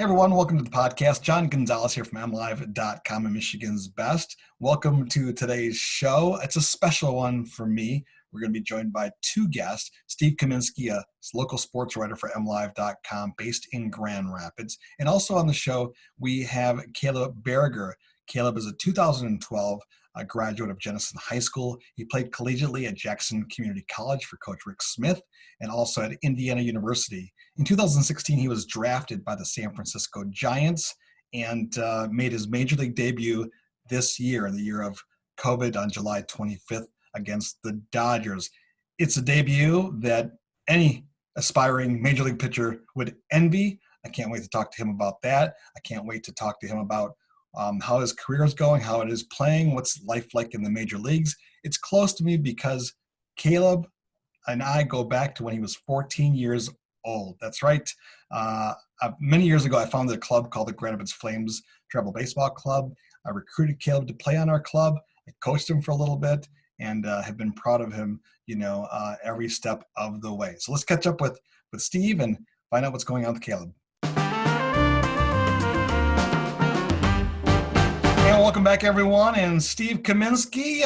Hey everyone, welcome to the podcast. John Gonzalez here from MLive.com and Michigan's Best. Welcome to today's show. It's a special one for me. We're going to be joined by two guests, Steve Kaminski, a local sports writer for MLive.com based in Grand Rapids. And also on the show, we have Caleb Baragar. Caleb is a 2012 graduate of Jenison High School. He played collegiately at Jackson Community College for Coach Rick Smith and also at Indiana University. In 2016, he was drafted by the San Francisco Giants and made his major league debut this year, in the year of COVID, on July 25th against the Dodgers. It's a debut that any aspiring major league pitcher would envy. I can't wait to talk to him about that. I can't wait to talk to him about how his career is going, how it is playing, what's life like in the major leagues. It's close to me because Caleb and I go back to when he was 14 years old. That's right. Many years ago, I founded a club called the Grand Rapids Flames Travel Baseball Club. I recruited Caleb to play on our club. I coached him for a little bit and have been proud of him, every step of the way. So let's catch up with Steve and find out what's going on with Caleb. And welcome back, everyone. And Steve Kaminski,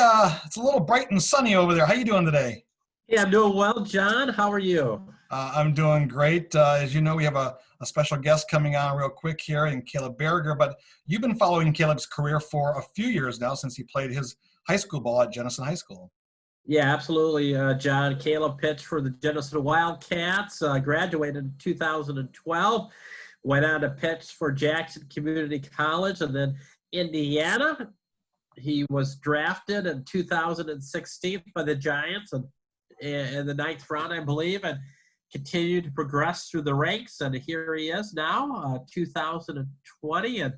it's a little bright and sunny over there. How you doing today? Yeah, I'm doing well, John. How are you? I'm doing great. As you know, we have a special guest coming on real quick here in Caleb Baragar, but you've been following Caleb's career for a few years now since he played his high school ball at Jenison High School. Yeah, absolutely, John. Caleb pitched for the Jenison Wildcats, graduated in 2012, went on to pitch for Jackson Community College and then Indiana. He was drafted in 2016 by the Giants in the ninth round, I believe, and continued to progress through the ranks. And here he is now, 2020, and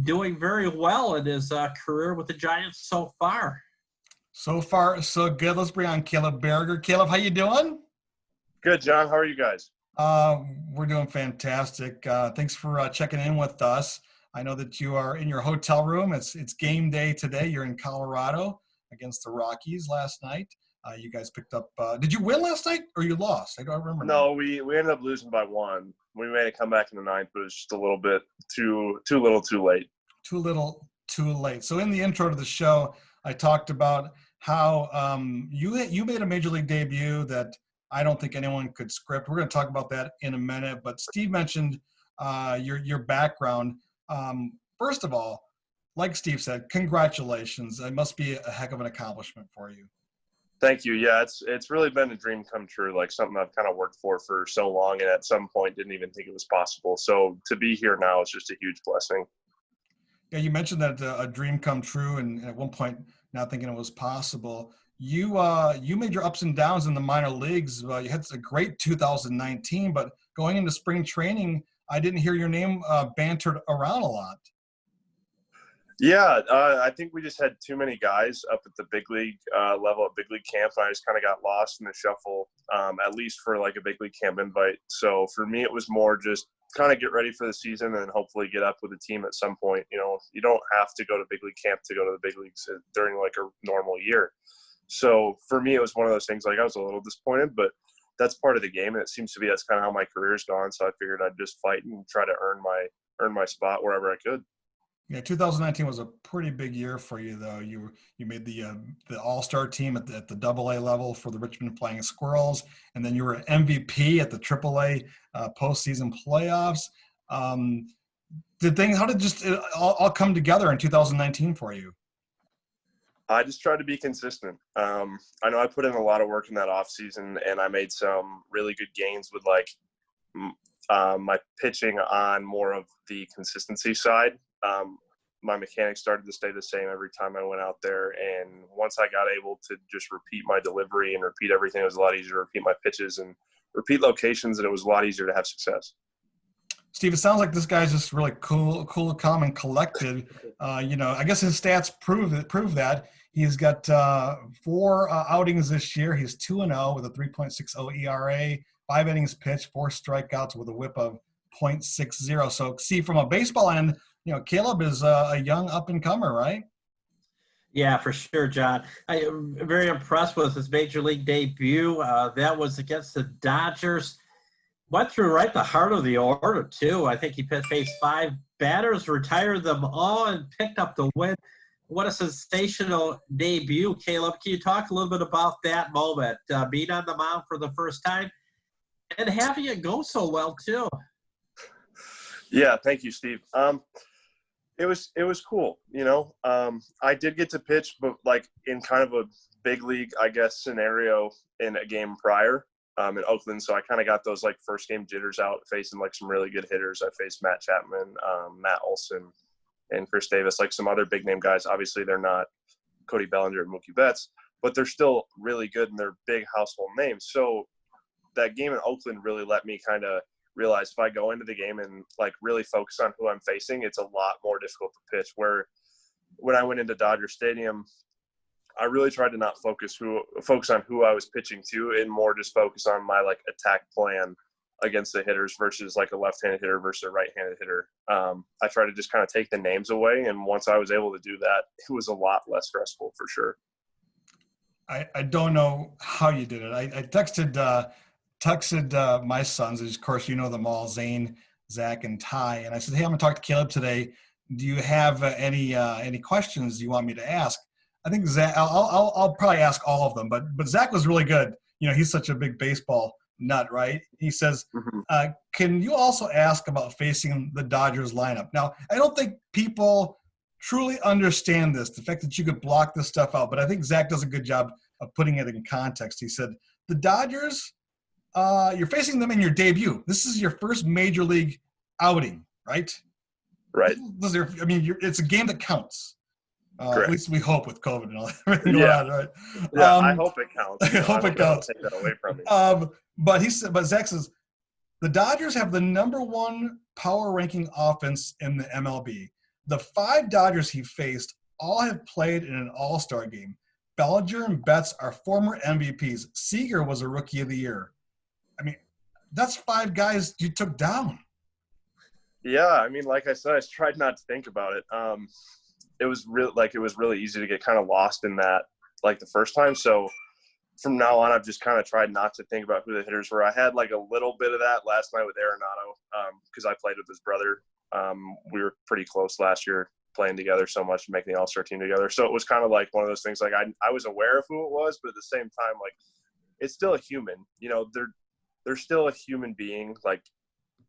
doing very well in his career with the Giants so far. So far, so good. Let's bring on Caleb Baragar. Caleb, how you doing? Good, John. How are you guys? We're doing fantastic. Thanks for checking in with us. I know that you are in your hotel room. It's game day today. You're in Colorado against the Rockies last night. You guys picked up did you win last night or you lost? I don't remember. No, we ended up losing by one. We made a comeback in the ninth, but it was just a little bit too little too late. Too little too late. So in the intro to the show, I talked about how you made a major league debut that I don't think anyone could script. We're going to talk about that in a minute, but Steve mentioned your background. First of all, like Steve said, congratulations. It must be a heck of an accomplishment for you. Thank you. Yeah, it's really been a dream come true, like something I've kind of worked for so long and at some point didn't even think it was possible. So to be here now is just a huge blessing. Yeah, you mentioned that a dream come true and at one point not thinking it was possible. You made your ups and downs in the minor leagues. You had a great 2019, but going into spring training, I didn't hear your name bantered around a lot. Yeah, I think we just had too many guys up at the big league level at big league camp. I just kind of got lost in the shuffle, at least for like a big league camp invite. So for me, it was more just kind of get ready for the season and hopefully get up with a team at some point. You don't have to go to big league camp to go to the big leagues during like a normal year. So for me, it was one of those things, like I was a little disappointed, but that's part of the game. And it seems to be that's kind of how my career's gone. So I figured I'd just fight and try to earn my spot wherever I could. Yeah, 2019 was a pretty big year for you, though. You made the All-Star team at the AA level for the Richmond Flying Squirrels, and then you were MVP at the AAA postseason playoffs. How did it all come together in 2019 for you? I just tried to be consistent. I know I put in a lot of work in that offseason, and I made some really good gains with my pitching on more of the consistency side. My mechanics started to stay the same every time I went out there. And once I got able to just repeat my delivery and repeat everything, it was a lot easier to repeat my pitches and repeat locations, and it was a lot easier to have success. Steve, it sounds like this guy's just really cool, calm, and collected. I guess his stats prove that. He's got 4 outings this year. He's 2-0 with a 3.60 ERA, 5 innings pitched, 4 strikeouts with a whip of .60. So, see, from a baseball end, Caleb is a young up-and-comer, right? Yeah, for sure, John. I am very impressed with his major league debut. That was against the Dodgers. Went through right the heart of the order, too. I think he faced 5 batters, retired them all, and picked up the win. What a sensational debut, Caleb. Can you talk a little bit about that moment, being on the mound for the first time and having it go so well, too? Yeah, thank you, Steve. It was cool, you know. I did get to pitch, but like in kind of a big league, I guess, scenario in a game prior in Oakland. So I kind of got those like first game jitters out, facing like some really good hitters. I faced Matt Chapman, Matt Olson, and Chris Davis, like some other big name guys. Obviously, they're not Cody Bellinger and Mookie Betts, but they're still really good and they're big household names. So that game in Oakland really let me kind of realize if I go into the game and like really focus on who I'm facing, it's a lot more difficult to pitch. Where when I went into Dodger Stadium, I really tried to not focus on who I was pitching to and more just focus on my like attack plan against the hitters versus like a left-handed hitter versus a right-handed hitter. I tried to just kind of take the names away. And once I was able to do that, it was a lot less stressful for sure. I don't know how you did it. I texted my sons, of course, you know them all, Zane, Zach, and Ty. And I said, hey, I'm going to talk to Caleb today. Do you have any questions you want me to ask? I think Zach, I'll probably ask all of them, but Zach was really good. You know, he's such a big baseball nut, right? He says, can you also ask about facing the Dodgers lineup? Now, I don't think people truly understand this, the fact that you could block this stuff out, but I think Zach does a good job of putting it in context. He said, the Dodgers, you're facing them in your debut. This is your first major league outing, right? Right. It's a game that counts. At least we hope with COVID and all that going on, right? Yeah, I hope it counts. I hope it counts. Take that away from me. But Zach says the Dodgers have the #1 power ranking offense in the MLB. The 5 Dodgers he faced all have played in an all-star game. Bellinger and Betts are former MVPs. Seager was a Rookie of the Year. I mean, that's 5 guys you took down. Yeah, I mean, like I said, I tried not to think about it. It was really easy to get kind of lost in that, like the first time. So from now on, I've just kind of tried not to think about who the hitters were. I had like a little bit of that last night with Arenado because I played with his brother. We were pretty close last year playing together so much and making the All-Star team together. So it was kind of like one of those things, like I was aware of who it was, but at the same time, like it's still a human, you know, they're still a human being. Like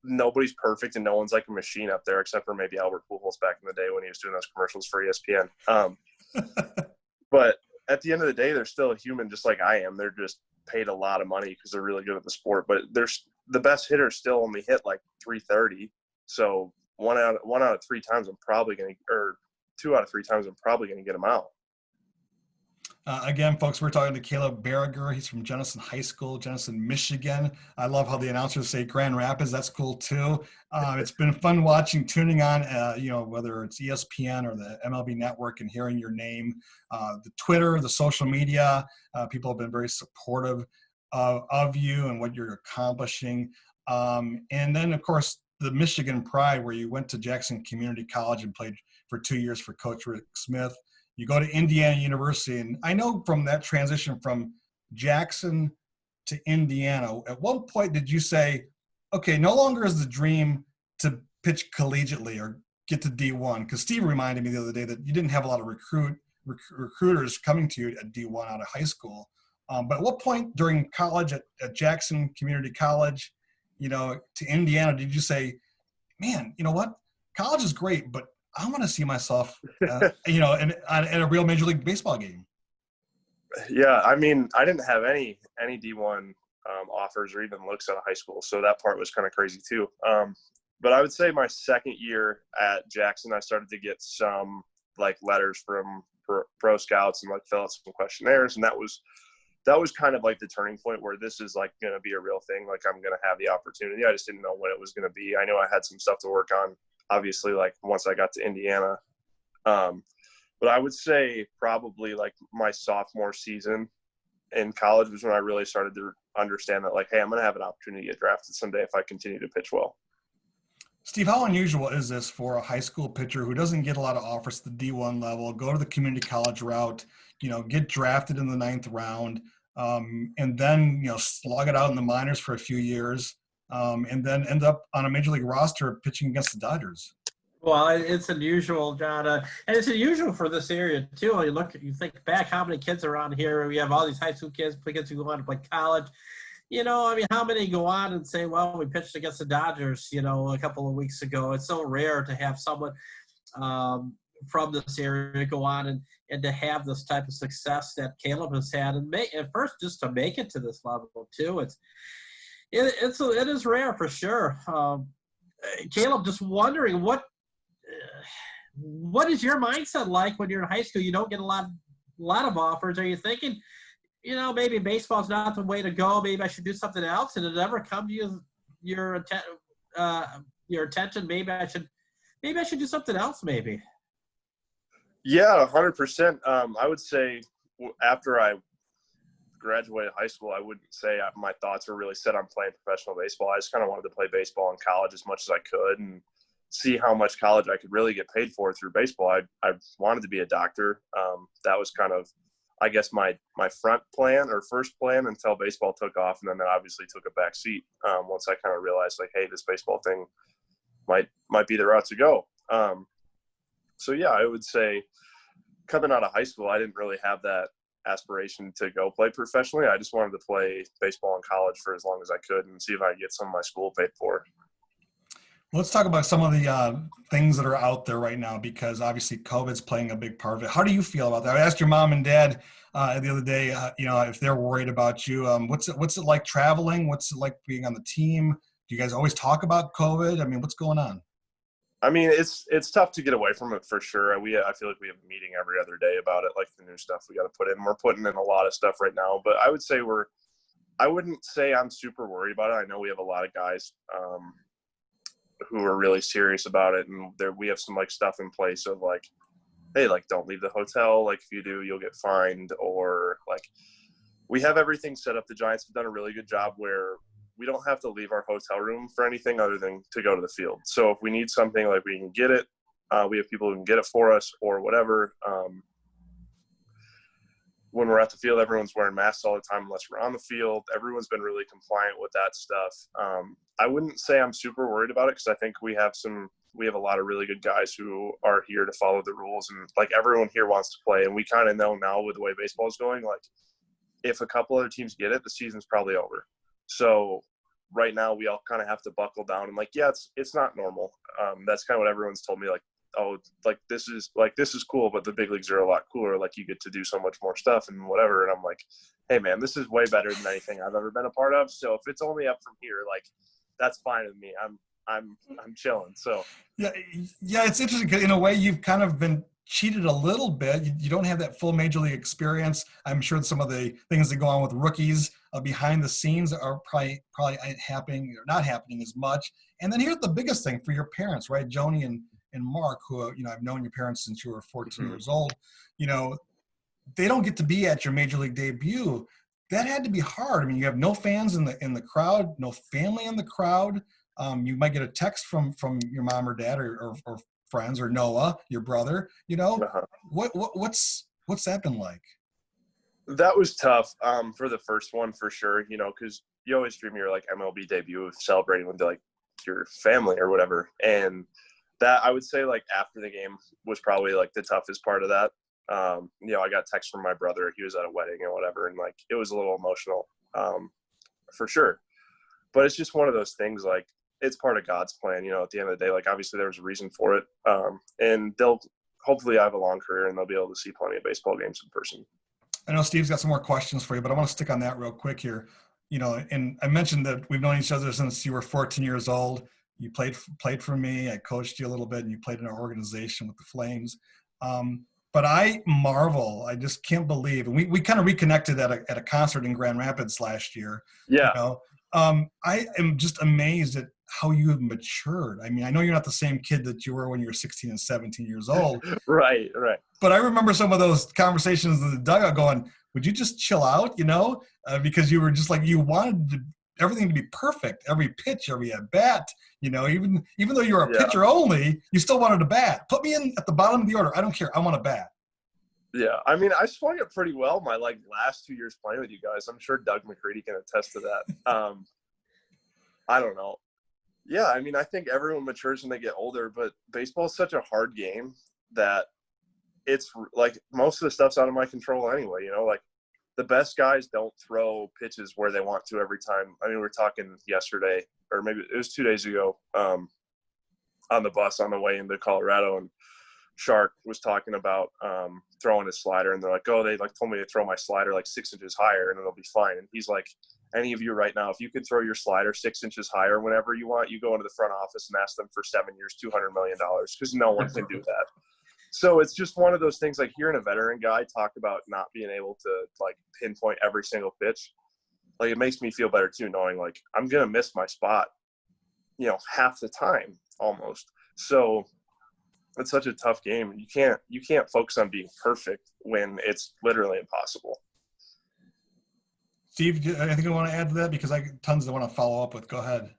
nobody's perfect and no one's like a machine up there except for maybe Albert Pujols back in the day when he was doing those commercials for ESPN. But at the end of the day, they're still a human just like I am. They're just paid a lot of money because they're really good at the sport. But the best hitters still only hit like 330. So 1 out of 3 times I'm probably going to – or 2 out of 3 times I'm probably going to get them out. Again, folks, we're talking to Caleb Baragar. He's from Jenison High School, Jenison, Michigan. I love how the announcers say Grand Rapids. That's cool, too. It's been fun tuning on, whether it's ESPN or the MLB Network and hearing your name. The Twitter, the social media, people have been very supportive of you and what you're accomplishing. And then, of course, the Michigan Pride, where you went to Jackson Community College and played for 2 years for Coach Rick Smith. You go to Indiana University, and I know from that transition from Jackson to Indiana, at one point did you say, okay, no longer is the dream to pitch collegiately or get to D1? Because Steve reminded me the other day that you didn't have a lot of recruiters coming to you at D1 out of high school. But at what point during college at Jackson Community College, to Indiana, did you say, man, you know what? College is great, but I want to see myself, in a real Major League Baseball game. Yeah, I mean, I didn't have any D1 offers or even looks out of high school, so that part was kind of crazy too. But I would say my second year at Jackson, I started to get some like letters from pro scouts and like fill out some questionnaires, and that was kind of like the turning point where this is like going to be a real thing. Like I'm going to have the opportunity. I just didn't know when it was going to be. I knew I had some stuff to work on, obviously, like once I got to Indiana. But I would say probably like my sophomore season in college was when I really started to understand that, like, hey, I'm going to have an opportunity to get drafted someday if I continue to pitch well. Steve, how unusual is this for a high school pitcher who doesn't get a lot of offers at the D1 level, go to the community college route, get drafted in the 9th round, and then, slog it out in the minors for a few years, and then end up on a major league roster pitching against the Dodgers. Well, it's unusual, John, and it's unusual for this area too. You think back, how many kids are around here? We have all these high school kids who go on to play college. How many go on and say, well, we pitched against the Dodgers, a couple of weeks ago. It's so rare to have someone from this area go on and to have this type of success that Caleb has had, and first just to make it to this level too. It is rare for sure. Caleb, just wondering what is your mindset like when you're in high school? You don't get a lot of offers. Are you thinking, maybe baseball's not the way to go. Maybe I should do something else. And did it ever come to your attention? Maybe I should do something else. Maybe. Yeah, 100%. I would say after I graduated high school, I wouldn't say my thoughts were really set on playing professional baseball. I just kind of wanted to play baseball in college as much as I could and see how much college I could really get paid for through baseball. I wanted to be a doctor. That was kind of, I guess, my front plan or first plan until baseball took off, and then that obviously took a back seat once I kind of realized, like, hey, this baseball thing might be the route to go. So yeah, I would say coming out of high school, I didn't really have that aspiration to go play professionally. I just wanted to play baseball in college for as long as I could and see if I could get some of my school paid for. Let's talk about some of the things that are out there right now, because obviously COVID's playing a big part of it. How do you feel about that? I asked your mom and dad the other day, if they're worried about you. What's it like traveling? What's it like being on the team? Do you guys always talk about COVID? I mean, what's going on? I mean, it's tough to get away from it for sure. I feel like we have a meeting every other day about it, like the new stuff we got to put in. We're putting in a lot of stuff right now, but I would say I wouldn't say I'm super worried about it. I know we have a lot of guys who are really serious about it, and we have some like stuff in place of like, hey, like don't leave the hotel. Like if you do, you'll get fined, or like we have everything set up. The Giants have done a really good job where we don't have to leave our hotel room for anything other than to go to the field. So if we need something, like we can get it. We have people who can get it for us or whatever. When we're at the field, everyone's wearing masks all the time unless we're on the field. Everyone's been really compliant with that stuff. I wouldn't say I'm super worried about it because I think we have a lot of really good guys who are here to follow the rules, and like everyone here wants to play. And we kind of know now with the way baseball is going, like if a couple other teams get it, the season's probably over. So right now we all kind of have to buckle down and like, yeah, it's not normal. That's kind of what everyone's told me. Like, oh, this is cool, but the big leagues are a lot cooler. Like you get to do so much more stuff and whatever. And I'm like, hey man, this is way better than anything I've ever been a part of. So if it's only up from here, like that's fine with me. I'm chilling. So yeah, it's interesting because in a way you've kind of been cheated a little bit. You don't have that full major league experience. I'm sure some of the things that go on with rookies behind the scenes are probably happening or not happening as much. And then here's the biggest thing for your parents, right? Joni and Mark, who, I've known your parents since you were 14 years old, they don't get to be at your major league debut. That had to be hard. I mean, you have no fans in the crowd, no family in the crowd. You might get a text from your mom or dad or friends or Noah, your brother, what's that been like? That was tough for the first one for sure, because you always dream your like MLB debut of celebrating with like your family or whatever. And that I would say like after the game was probably like the toughest part of that. I got text from my brother. He was at a wedding and whatever. And like, it was a little emotional for sure. But it's just one of those things, like it's part of God's plan, at the end of the day, like obviously there was a reason for it. And they'll hopefully have a long career and they'll be able to see plenty of baseball games in person. I know Steve's got some more questions for you, but I want to stick on that real quick here. And I mentioned that we've known each other since you were 14 years old. You played for me. I coached you a little bit, and you played in our organization with the Flames. But I marvel. I just can't believe. And we kind of reconnected at a concert in Grand Rapids last year. Yeah. I am just amazed at how you have matured. I mean, I know you're not the same kid that you were when you were 16 and 17 years old. Right. But I remember some of those conversations in the dugout going, would you just chill out, because you were just like, you wanted everything to be perfect, every pitch, every at-bat, even though you were a pitcher only, you still wanted to bat. Put me in at the bottom of the order. I don't care. I want to bat. Yeah, I mean, I swung it pretty well my last 2 years playing with you guys. I'm sure Doug McCready can attest to that. I don't know. Yeah, I mean, I think everyone matures when they get older, but baseball is such a hard game that it's like most of the stuff's out of my control anyway. Like the best guys don't throw pitches where they want to every time. I mean, we were talking yesterday, or maybe it was 2 days ago, on the bus on the way into Colorado, and Shark was talking about throwing his slider, and they're like, oh, they like told me to throw my slider like 6 inches higher and it'll be fine. And he's like, any of you right now, if you could throw your slider 6 inches higher whenever you want, you go into the front office and ask them for 7 years, $200 million, because no one can do that. So it's just one of those things, like hearing a veteran guy talk about not being able to like pinpoint every single pitch, like it makes me feel better too, knowing like I'm going to miss my spot, half the time almost. So it's such a tough game. You can't focus on being perfect when it's literally impossible. Steve, anything you want to add to that? Because I tons I want to follow up with. Go ahead.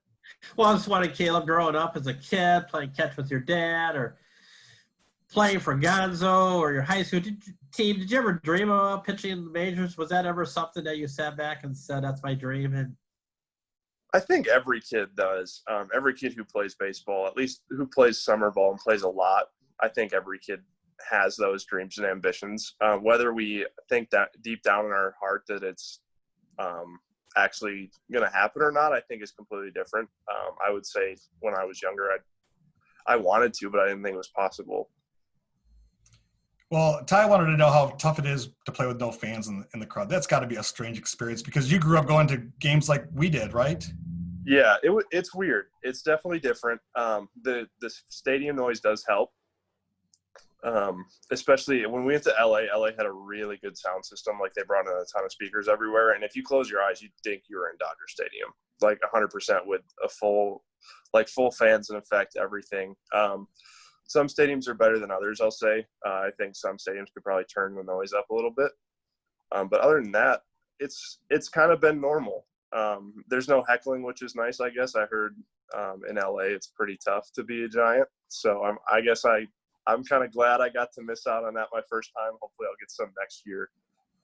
Well, I just wanted Caleb, growing up as a kid, playing catch with your dad or playing for Gonzo or your high school team, did you ever dream about pitching in the majors? Was that ever something that you sat back and said, that's my dream? And I think every kid does. Every kid who plays baseball, at least who plays summer ball and plays a lot, I think every kid has those dreams and ambitions. Whether we think that deep down in our heart that it's actually going to happen or not, I think is completely different. I would say when I was younger, I wanted to, but I didn't think it was possible. Well, Ty wanted to know how tough it is to play with no fans in the crowd. That's got to be a strange experience because you grew up going to games like we did, right? Yeah, it's weird. It's definitely different. The stadium noise does help, especially when we went to LA. LA had a really good sound system. Like they brought in a ton of speakers everywhere, and if you close your eyes, you'd think you were in Dodger Stadium, like 100% with a full fans in effect, everything. Some stadiums are better than others, I'll say. I think some stadiums could probably turn the noise up a little bit. But other than that, it's kind of been normal. There's no heckling, which is nice, I guess. I heard in LA it's pretty tough to be a Giant. So I guess I'm kind of glad I got to miss out on that my first time. Hopefully I'll get some next year.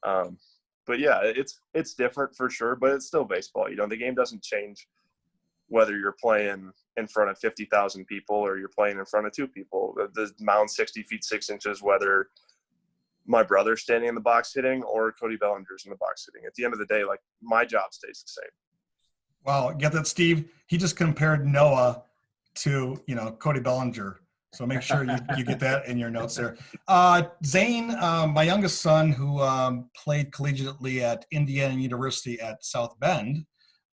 But yeah, it's different for sure, but it's still baseball. The game doesn't change whether you're playing in front of 50,000 people or you're playing in front of 2 people. The mound's 60 feet 6 inches, whether my brother's standing in the box hitting or Cody Bellinger's in the box hitting. At the end of the day, like my job stays the same. Wow, get that, Steve? He just compared Noah to Cody Bellinger. So make sure you get that in your notes there. Zane, my youngest son, who played collegiately at Indiana University at South Bend,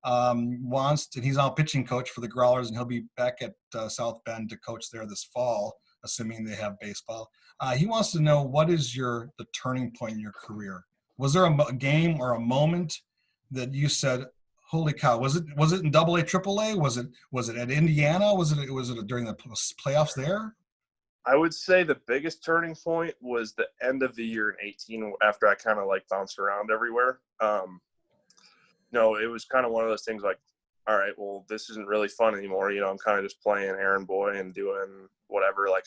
he's now pitching coach for the Growlers, and he'll be back at South Bend to coach there this fall, assuming they have baseball. He wants to know, what is the turning point in your career? Was there a game or a moment that you said, holy cow? Was it in Double A, Triple A? Was it at Indiana? Was it during the playoffs there? I would say the biggest turning point was the end of the year in 2018, after I kind of like bounced around everywhere. No, it was kind of one of those things like, all right, well, this isn't really fun anymore. I'm kind of just playing errand boy and doing whatever. Like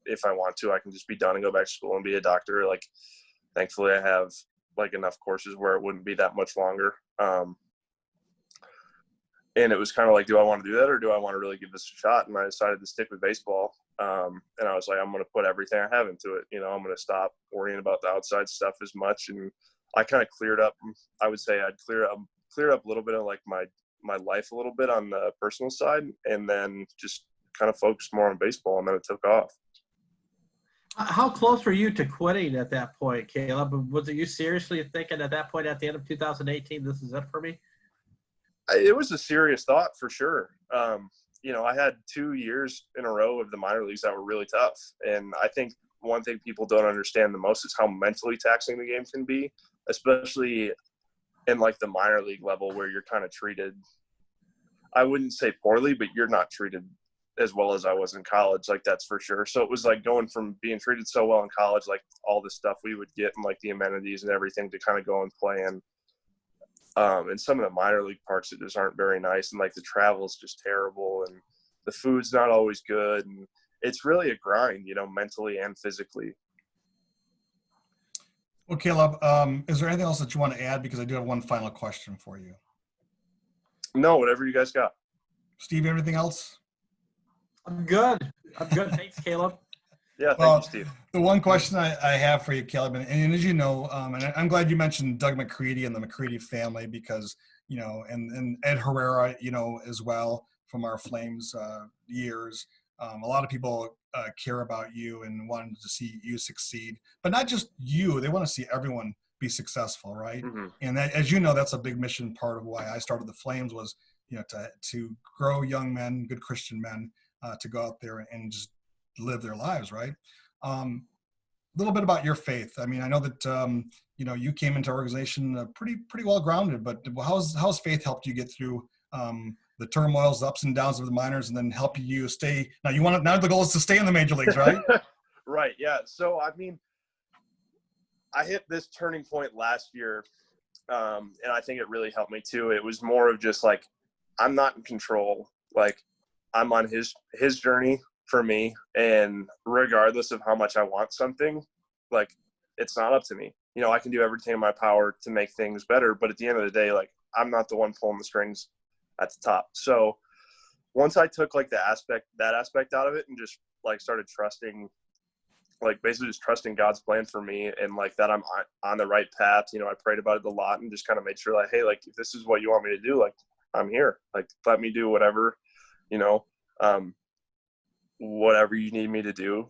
if I want to, I can just be done and go back to school and be a doctor. Like, thankfully I have like enough courses where it wouldn't be that much longer. And it was kind of like, do I want to do that or do I want to really give this a shot? And I decided to stick with baseball. And I was like, I'm going to put everything I have into it. I'm going to stop worrying about the outside stuff as much. And I kind of cleared up. I would say I'd clear up a little bit of like my life a little bit on the personal side, and then just kind of focused more on baseball, and then it took off. How close were you to quitting at that point, Caleb? Was it you seriously thinking at that point at the end of 2018, this is it for me? It was a serious thought for sure. I had 2 years in a row of the minor leagues that were really tough, and I think one thing people don't understand the most is how mentally taxing the game can be, especially in like the minor league level where you're kind of treated, I wouldn't say poorly, but you're not treated as well as I was in college. Like, that's for sure. So it was like going from being treated so well in college, like all the stuff we would get and like the amenities and everything, to kind of go and play in some of the minor league parks that just aren't very nice. And like the travel is just terrible and the food's not always good. And it's really a grind, mentally and physically. Well, Caleb, is there anything else that you want to add? Because I do have one final question for you. No, whatever you guys got. Steve, anything else? I'm good. Thanks, Caleb. Yeah, thank Well, you, Steve. the one question I have for you, Caleb, and as you know, and I'm glad you mentioned Doug McCready and the McCready family because, and Ed Herrera, as well from our Flames years. A lot of people care about you and want to see you succeed, but not just you. They want to see everyone be successful, right? Mm-hmm. And that, as you know, that's a big mission. Part of why I started the Flames was, to grow young men, good Christian men, to go out there and just live their lives, right? A little bit about your faith. I mean, I know that you came into our organization pretty well grounded, but how's faith helped you get through the turmoils, the ups and downs of the minors, and then help you stay? Now the goal is to stay in the major leagues, right? Right. Yeah. So I mean, I hit this turning point last year, and I think it really helped me too. It was more of just like I'm not in control. Like I'm on his journey for me, and regardless of how much I want something, like it's not up to me. I can do everything in my power to make things better, but at the end of the day, like I'm not the one pulling the strings at the top. So once I took like that aspect out of it and just like started trusting, like basically just trusting God's plan for me and like that I'm on the right path, I prayed about it a lot and just kind of made sure like, hey, like if this is what you want me to do, like I'm here, like let me do whatever, whatever you need me to do.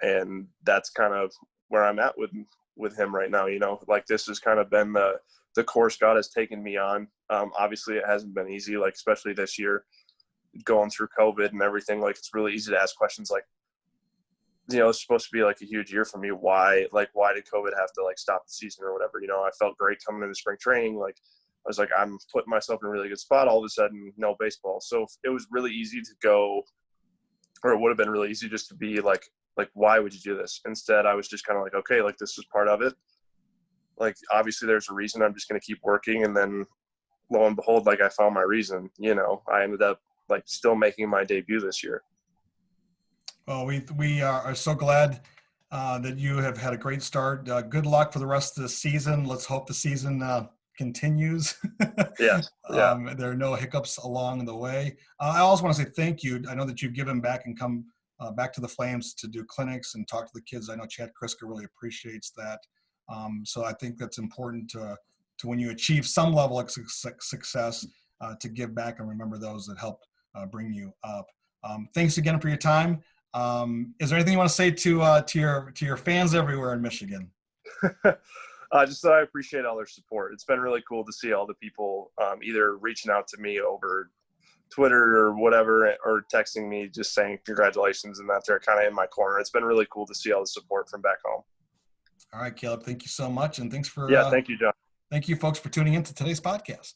And that's kind of where I'm at with him right now. Like this has kind of been the course God has taken me on. Obviously it hasn't been easy, like especially this year going through COVID and everything. Like it's really easy to ask questions like, it's supposed to be like a huge year for me. Why did COVID have to like stop the season or whatever? I felt great coming into spring training. Like I was like, I'm putting myself in a really good spot. All of a sudden, no baseball. So it was really easy to go, or it would have been really easy just to be like, why would you do this? Instead, I was just kind of like, okay, like this is part of it. Like, obviously there's a reason. I'm just going to keep working. And then lo and behold, like I found my reason, I ended up like still making my debut this year. Well, we are so glad that you have had a great start. Good luck for the rest of the season. Let's hope the season continues. Yeah. There are no hiccups along the way. I also want to say thank you. I know that you've given back and come back to the Flames to do clinics and talk to the kids. I know Chad Kriska really appreciates that. So I think that's important to when you achieve some level of success to give back and remember those that helped bring you up. Thanks again for your time. Is there anything you want to say to your fans everywhere in Michigan? Just that I appreciate all their support. It's been really cool to see all the people either reaching out to me over Twitter or whatever, or texting me just saying congratulations and that they're kind of in my corner. It's been really cool to see all the support from back home. All right, Caleb, thank you so much. And thanks for thank you, John. Thank you, folks, for tuning in to today's podcast.